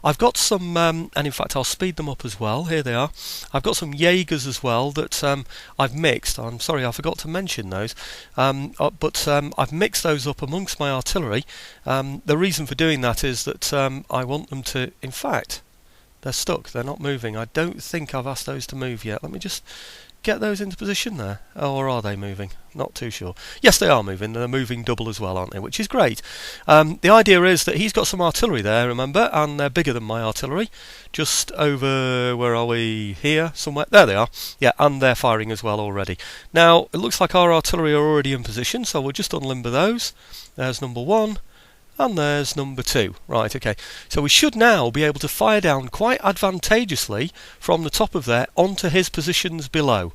I've got some, and in fact I'll speed them up as well. Here they are. I've got some Jaegers as well that I've mixed. I'm sorry I forgot to mention those, but I've mixed those up amongst my artillery. The reason for doing that is that I want them to, in fact, they're stuck, they're not moving. I don't think I've asked those to move yet. Let me just get those into position there. Or are they moving? Not too sure. Yes, they are moving. They're moving double as well, aren't they? Which is great. The idea is that he's got some artillery there, remember, and they're bigger than my artillery. Just over, where are we? Here, somewhere. There they are. Yeah, and they're firing as well already. Now, it looks like our artillery are already in position, so we'll just unlimber those. There's number 1. And there's number 2. Right, okay. So we should now be able to fire down quite advantageously from the top of there onto his positions below.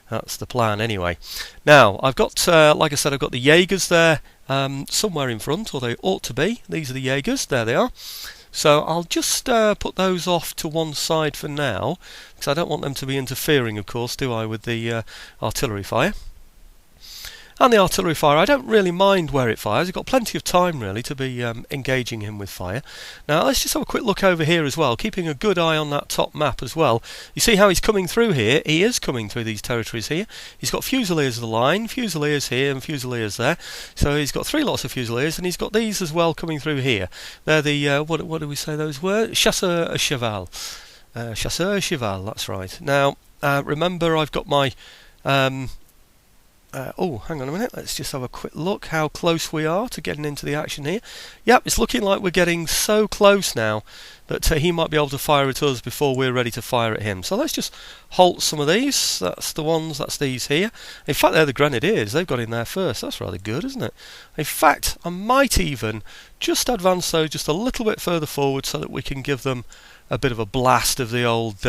That's the plan anyway. Now, I've got, like I said, I've got the Jaegers there somewhere in front, or they ought to be. These are the Jaegers. There they are. So I'll just put those off to one side for now, because I don't want them to be interfering, of course, do I, with the artillery fire. And the artillery fire, I don't really mind where it fires. I've got plenty of time really to be engaging him with fire. Now let's just have a quick look over here as well, keeping a good eye on that top map as well. You see how he's coming through here? He is coming through these territories here. He's got Fusiliers of the line, Fusiliers here and Fusiliers there. So he's got 3 lots of Fusiliers, and he's got these as well coming through here. They're the, what do we say those were? Chasseurs à cheval. Chasseurs à cheval, that's right. Now, remember I've got my... oh, hang on a minute, let's just have a quick look how close we are to getting into the action here. Yep, it's looking like we're getting so close now that he might be able to fire at us before we're ready to fire at him. So let's just halt some of these. That's the ones, that's these here. In fact, they're the Grenadiers. They've got in there first. That's rather good, isn't it? In fact, I might even just advance those just a little bit further forward so that we can give them a bit of a blast of the old...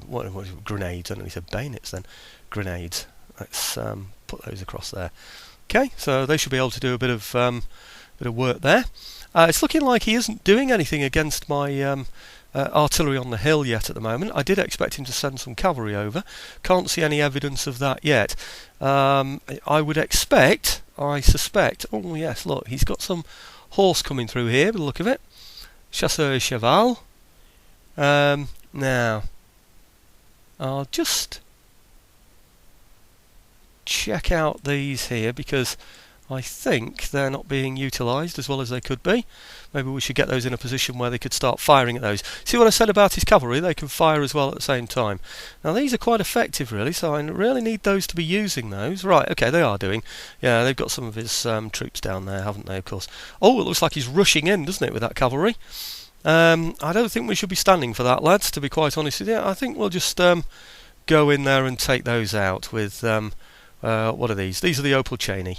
what grenades? I don't know, he said bayonets then. Grenades. Let's put those across there. Okay, so they should be able to do a bit of work there. It's looking like he isn't doing anything against my artillery on the hill yet at the moment. I did expect him to send some cavalry over. Can't see any evidence of that yet. I would expect, I suspect, oh yes, look, he's got some horse coming through here by the look of it. Chasseurs cheval. Now, I'll just check out these here because I think they're not being utilised as well as they could be. Maybe we should get those in a position where they could start firing at those. See what I said about his cavalry? They can fire as well at the same time. Now these are quite effective really, so I really need those to be using those. Right, okay, they are doing. Yeah, they've got some of his troops down there, haven't they, of course. Oh, it looks like he's rushing in, doesn't it, with that cavalry? I don't think we should be standing for that, lads, to be quite honest with you. I think we'll just go in there and take those out with, what are these? These are the Opel Cheney.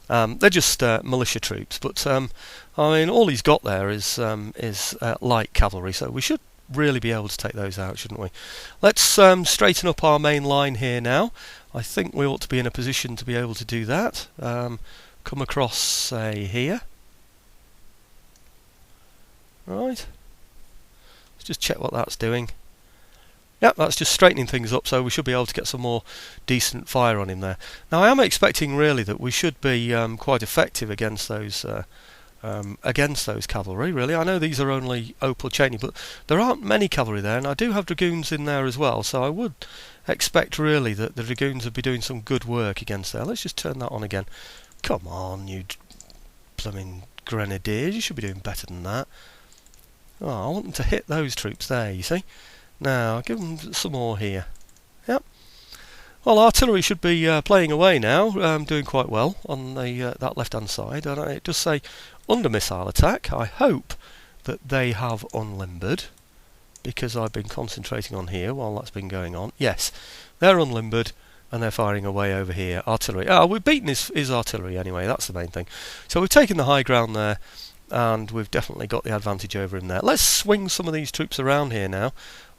They're just militia troops, but I mean, all he's got there is light cavalry, so we should really be able to take those out, shouldn't we? Let's straighten up our main line here now. I think we ought to be in a position to be able to do that. Come across, say, here. Right, let's just check what that's doing. Yep, that's just straightening things up, so we should be able to get some more decent fire on him there. Now I am expecting really that we should be quite effective against those cavalry really. I know these are only Opel Cheney, but there aren't many cavalry there, and I do have dragoons in there as well, so I would expect really that the dragoons would be doing some good work against there. Let's just turn that on again. Come on, you blooming grenadiers, you should be doing better than that. Oh, I want them to hit those troops there, you see. Now, I'll give them some more here. Yep. Well, artillery should be playing away now, doing quite well on the that left-hand side. And it does say under missile attack. I hope that they have unlimbered, because I've been concentrating on here while that's been going on. Yes, they're unlimbered and they're firing away over here. Artillery. We've beaten his artillery anyway, that's the main thing. So we've taken the high ground there, and we've definitely got the advantage over him there. Let's swing some of these troops around here now.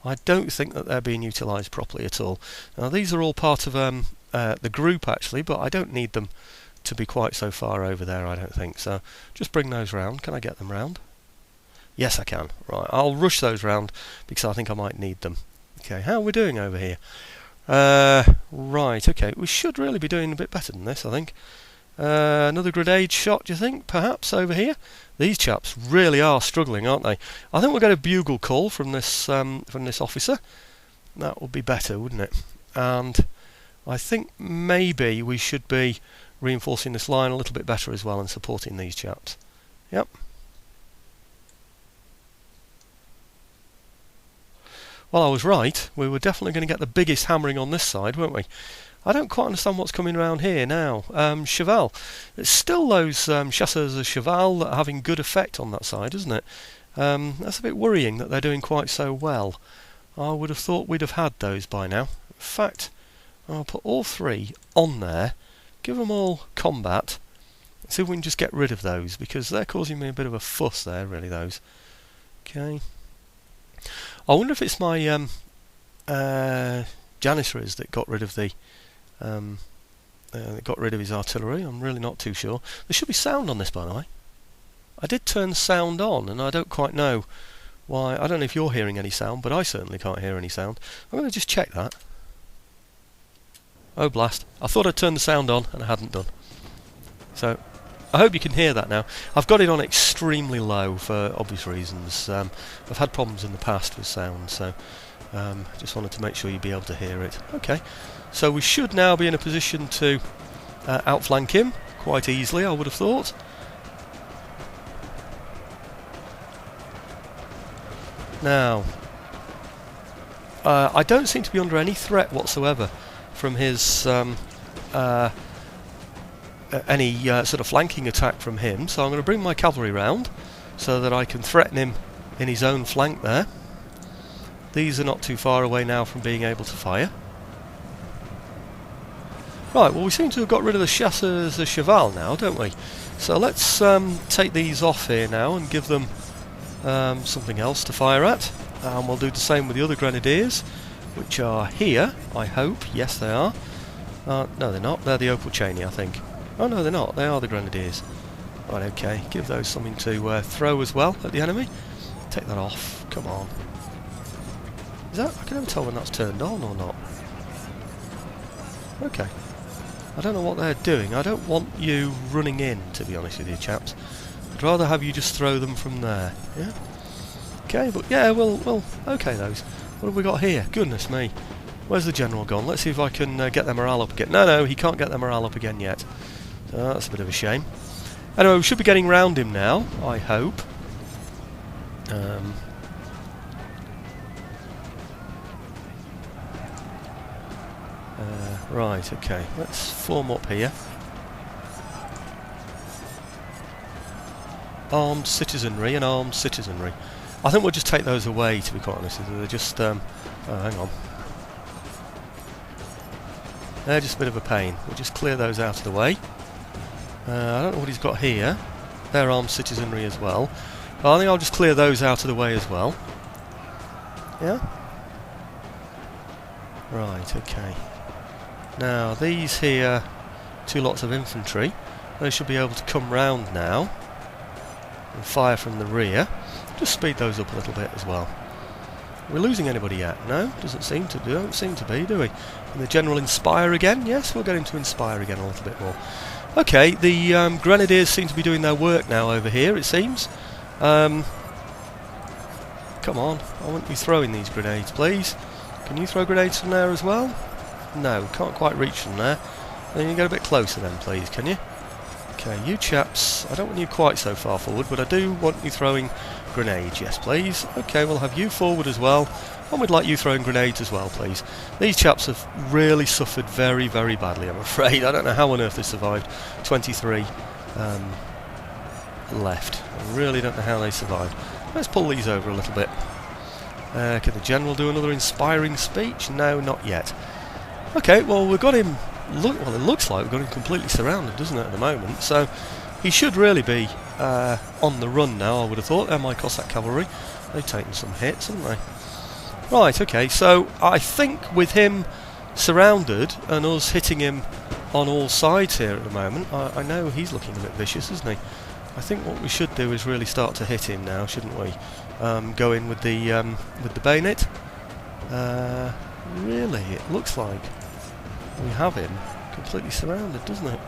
I don't think that they're being utilised properly at all. Now these are all part of the group actually, but I don't need them to be quite so far over there, I don't think. So just bring those round. Can I get them round? Yes, I can. Right, I'll rush those round because I think I might need them. Okay, how are we doing over here? Right, okay, we should really be doing a bit better than this, I think. Another grenade shot, do you think, perhaps, over here? These chaps really are struggling, aren't they? I think we'll get a bugle call from this officer. That would be better, wouldn't it? And I think maybe we should be reinforcing this line a little bit better as well and supporting these chaps. Yep. Well, I was right. We were definitely going to get the biggest hammering on this side, weren't we? I don't quite understand what's coming around here now. Cheval. It's still those chasseurs of Cheval that are having good effect on that side, isn't it? That's a bit worrying that they're doing quite so well. I would have thought we'd have had those by now. In fact, I'll put all three on there, give them all combat, and see if we can just get rid of those, because they're causing me a bit of a fuss there, really, those. Okay. I wonder if it's my Janissaries that got rid of the got rid of his artillery. I'm really not too sure. There should be sound on this, by the way. I did turn sound on, and I don't quite know why. I don't know if you're hearing any sound, but I certainly can't hear any sound. I'm going to just check that. Oh blast. I thought I'd turned the sound on, and I hadn't done. So, I hope you can hear that now. I've got it on extremely low for obvious reasons. I've had problems in the past with sound, so just wanted to make sure you'd be able to hear it. Okay, so we should now be in a position to outflank him quite easily, I would have thought. Now, I don't seem to be under any threat whatsoever from his any sort of flanking attack from him, so I'm going to bring my cavalry round so that I can threaten him in his own flank there. These are not too far away now from being able to fire. Right, well, we seem to have got rid of the chasseurs of Cheval now, don't we? So let's take these off here now and give them something else to fire at. And we'll do the same with the other grenadiers, which are here, I hope. Yes, they are. No, they're not. They're the Opalchani, I think. Oh, no, they're not. They are the grenadiers. Right, okay. Give those something to throw as well at the enemy. Take that off. Come on. Is that... I can never tell when that's turned on or not. Okay. I don't know what they're doing. I don't want you running in, to be honest with you, chaps. I'd rather have you just throw them from there. Yeah? Okay, but yeah, well, okay, those. What have we got here? Goodness me. Where's the general gone? Let's see if I can get their morale up again. No, he can't get their morale up again yet. So that's a bit of a shame. Anyway, we should be getting round him now, I hope. Right, okay. Let's form up here. Armed citizenry and armed citizenry. I think we'll just take those away, to be quite honest with you. They're just... oh, hang on. They're just a bit of a pain. We'll just clear those out of the way. I don't know what he's got here. They're armed citizenry as well. I think I'll just clear those out of the way as well. Yeah? Right, okay. Now, these here, two lots of infantry. They should be able to come round now and fire from the rear. Just speed those up a little bit as well. Are we losing anybody yet? No? Doesn't seem to be. Don't seem to be, do we? And the general inspire again? Yes, we'll get him to inspire again a little bit more. Okay, the grenadiers seem to be doing their work now over here, it seems. Come on, I want you throwing these grenades, please. Can you throw grenades from there as well? No, can't quite reach from there. Then you get a bit closer then, please, can you? Okay, you chaps, I don't want you quite so far forward, but I do want you throwing grenades, yes please. Okay, we'll have you forward as well, and we'd like you throwing grenades as well, please. These chaps have really suffered very, very badly, I'm afraid. I don't know how on earth they survived. 23 left. I really don't know how they survived. Let's pull these over a little bit. Can the general do another inspiring speech? No, not yet. Okay, well, we've got him... well, it looks like we've got him completely surrounded, doesn't it, at the moment? So, he should really be on the run now, I would have thought. They're my Cossack cavalry. They've taken some hits, haven't they? Right, okay, so I think with him surrounded and us hitting him on all sides here at the moment, I know he's looking a bit vicious, isn't he? I think what we should do is really start to hit him now, shouldn't we? Go in with the bayonet. Really, it looks like we have him completely surrounded, doesn't it?